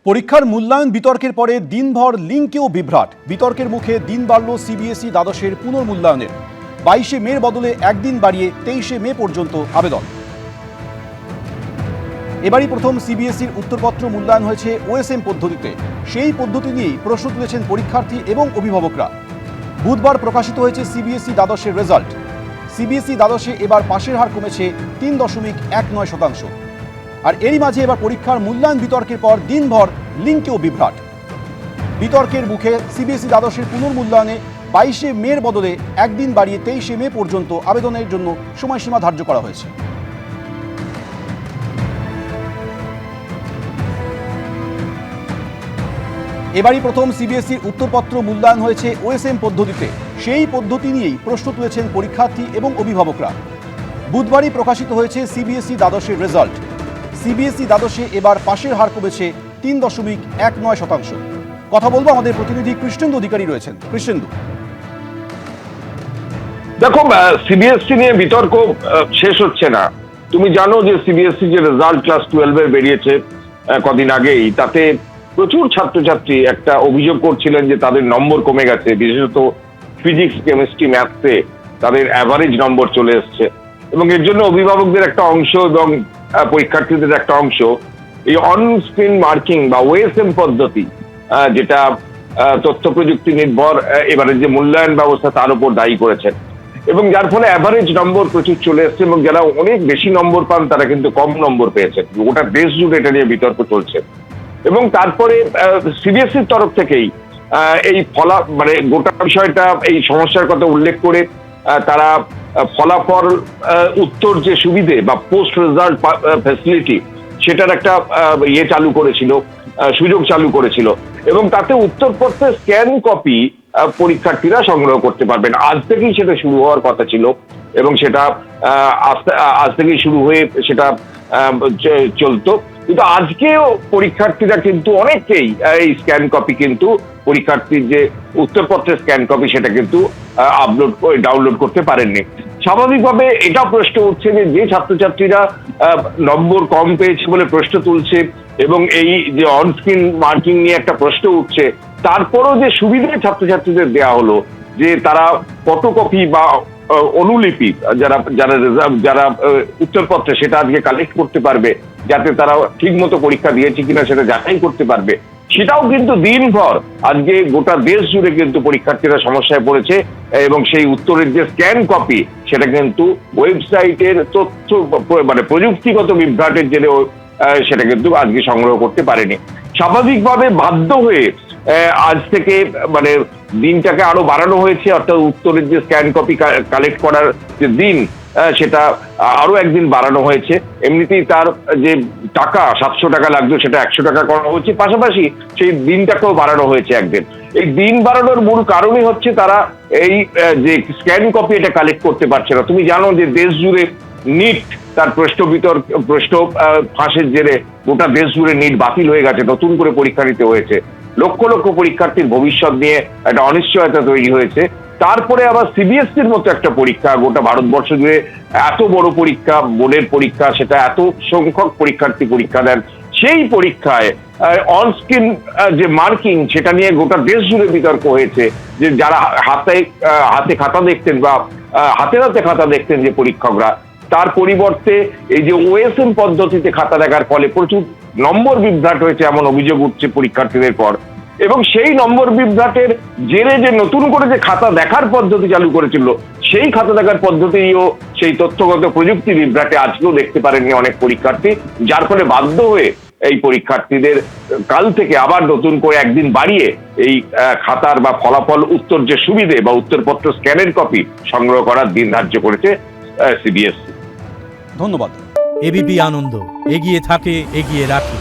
পরীক্ষার মূল্যায়ন বিতর্কের পরে দিনভর লিঙ্কেও বিভ্রাট। বিতর্কের মুখে দিন বাড়ল সিবিএসই দ্বাদশের পুনর্মূল্যায়নের। 22শে মের বদলে একদিন বাড়িয়ে 23শে মে পর্যন্ত আবেদন। এবারই প্রথম সিবিএসইর উত্তরপত্র মূল্যায়ন হয়েছে ওএসএম পদ্ধতিতে। সেই পদ্ধতি নিয়েই প্রশ্ন তুলেছেন পরীক্ষার্থী এবং অভিভাবকরা। বুধবার প্রকাশিত হয়েছে সিবিএসই দ্বাদশের রেজাল্ট। সিবিএসই দ্বাদশে এবার পাশের হার কমেছে 3.19%। আর এরই মাঝে এবার পরীক্ষার মূল্যায়ন বিতর্কের পর দিনভর লিঙ্কেও বিভ্রাট। বিতর্কের মুখে সিবিএসই দ্বাদশের পুনর্মূল্যায়নে 22শে মের বদলে একদিন বাড়িয়ে 23শে মে পর্যন্ত আবেদনের জন্য সময়সীমা ধার্য করা হয়েছে। এবারই প্রথম সিবিএসইর উত্তরপত্র মূল্যায়ন হয়েছে ওএসএম পদ্ধতিতে। সেই পদ্ধতি নিয়েই প্রশ্ন তুলেছেন পরীক্ষার্থী এবং অভিভাবকরা। বুধবারই প্রকাশিত হয়েছে সিবিএসই দ্বাদশের রেজাল্ট। সিবিএসই দ্বাদশে এবার পাশের হার কমেছে 3.19%। কথা বলবো, আমাদের প্রতিনিধি কৃষ্ণেন্দু অধিকারী রয়েছেন। কৃষ্ণেন্দু, দেখো, সিবিএসসি নিয়ে বিতর্ক শেষ হচ্ছে না। তুমি জানো যে সিবিএসসি যে রেজাল্ট ক্লাস 12 এর বেরিয়েছে কদিন আগেই, তাতে প্রচুর ছাত্রছাত্রী একটা অভিযোগ করছিলেন যে তাদের নম্বর কমে গেছে, বিশেষত ফিজিক্স, কেমিস্ট্রি, ম্যাথসে তাদের অ্যাভারেজ নম্বর চলে এসছে। এবং এর জন্য অভিভাবকদের একটা অংশ এবং পরীক্ষার্থীদের একটা অংশ এই অন স্ক্রিন মার্কিং বা ওএসএম পদ্ধতি, যেটা তথ্য প্রযুক্তি নির্ভর এবারের যে মূল্যায়ন ব্যবস্থা তার উপর দায়ী করেছেন। এবং যার ফলে অ্যাভারেজ নম্বর প্রচুর চলে এসছে এবং যারা অনেক বেশি নম্বর পান তারা কিন্তু কম নম্বর পেয়েছেন। গোটা দেশ জুড়ে এটা নিয়ে বিতর্ক চলছে। এবং তারপরে সিবিএসসির তরফ থেকেই এই গোটা বিষয়টা, এই সমস্যার কথা উল্লেখ করে তারা ফলাফল উত্তর যে সুবিধে বা পোস্ট রেজাল্ট ফ্যাসিলিটি, সেটার একটা চালু করেছিল, সুযোগ চালু করেছিল। এবং তাতে উত্তরপত্রের স্ক্যান কপি পরীক্ষার্থীরা সংগ্রহ করতে পারবেন। আজ থেকেই সেটা শুরু হওয়ার কথা ছিল এবং সেটা আজ থেকেই শুরু হয়ে সেটা চলতো। কিন্তু আজকেও পরীক্ষার্থীরা কিন্তু অনেকেই এই স্ক্যান কপি কিন্তু পরীক্ষার্থীর যে উত্তরপত্রের স্ক্যান কপি সেটা কিন্তু ডাউনলোড করতে পারেননি। স্বাভাবিকভাবে এটা প্রশ্ন উঠছে যে ছাত্রছাত্রীরা নম্বর কম পেয়েছে বলে প্রশ্ন তুলছে এবং এই যে অনস্ক্রিন মার্কিং নিয়ে একটা প্রশ্ন উঠছে, তারপরও যে সুবিধা ছাত্রছাত্রীদের দেওয়া হলো যে তারা ফটোকপি বা অনুলিপি যারা উত্তরপত্রে সেটা আজকে কালেক্ট করতে পারবে, যাতে তারা ঠিক মতো পরীক্ষা দিয়েছে কিনা সেটা যাচাই করতে পারবে, সেটাও কিন্তু দিনভর আজকে গোটা দেশ জুড়ে কিন্তু পরীক্ষার্থীরা সমস্যায় পড়েছে। এবং সেই উত্তরের যে স্ক্যান কপি সেটা কিন্তু ওয়েবসাইটের তথ্য প্রযুক্তিগত বিভ্রাটের জেরে সেটা কিন্তু আজকে সংগ্রহ করতে পারেনি। স্বাভাবিকভাবে বাধ্য হয়ে আজ থেকে দিনটাকে আরো বাড়ানো হয়েছে, অর্থাৎ উত্তরের যে স্ক্যান কপি কালেক্ট করার যে দিন সেটা আরো একদিন বাড়ানো হয়েছে। এমনিতেই তার যে টাকা 700 টাকা লাগতো সেটা 100 টাকা করা হচ্ছে, পাশাপাশি সেই দিনটাকেও বাড়ানো হয়েছে একদিন। এই দিন বাড়ানোর মূল কারণই হচ্ছে তারা এই যে স্ক্যান কপি এটা কালেক্ট করতে পারছে না। তুমি জানো যে দেশ জুড়ে নিট তার প্রশ্ন ফাঁসের জেরে গোটা দেশ জুড়ে নিট বাতিল হয়ে গেছে, নতুন করে পরীক্ষা নিতে হয়েছে। লক্ষ লক্ষ পরীক্ষার্থীর ভবিষ্যৎ নিয়ে একটা অনিশ্চয়তা তৈরি হয়েছে। তারপরে আবার সিবিএসসির মতো একটা পরীক্ষা, গোটা ভারতবর্ষ জুড়ে এত বড় পরীক্ষা, বোর্ডের পরীক্ষা, সেটা এত সংখ্যক পরীক্ষার্থী পরীক্ষা দেন, সেই পরীক্ষায় অনস্ক্রিন যে মার্কিং সেটা নিয়ে গোটা দেশ জুড়ে বিতর্ক হয়েছে। যে যারা হাতে খাতা দেখতেন বা হাতে খাতা দেখতেন যে পরীক্ষকরা, তার পরিবর্তে এই যে ওএসএম পদ্ধতিতে খাতা দেখার ফলে প্রচুর নম্বর বিভ্রাট হয়েছে এমন অভিযোগ উঠছে পরীক্ষার্থীদের পর। এবং সেই নম্বর বিভ্রাটের জেরে যে নতুন করে যে খাতা দেখার পদ্ধতি চালু করেছিল, সেই খাতা দেখার পদ্ধতিও সেই তথ্যগত প্রযুক্তি বিভ্রাটে আজকেও দেখতে পারেননি অনেক পরীক্ষার্থী, যার ফলে বাধ্য হয়ে এই পরীক্ষার্থীদের কাল থেকে আবার নতুন করে একদিন বাড়িয়ে এই খাতার বা ফলাফল উত্তর যে সুবিধে বা উত্তরপত্র স্ক্যানের কপি সংগ্রহ করার দিন ধার্য করেছে সিবিএসসি। ধন্যবাদ। এবিপি আনন্দ, এগিয়ে থাকে, এগিয়ে রাখে।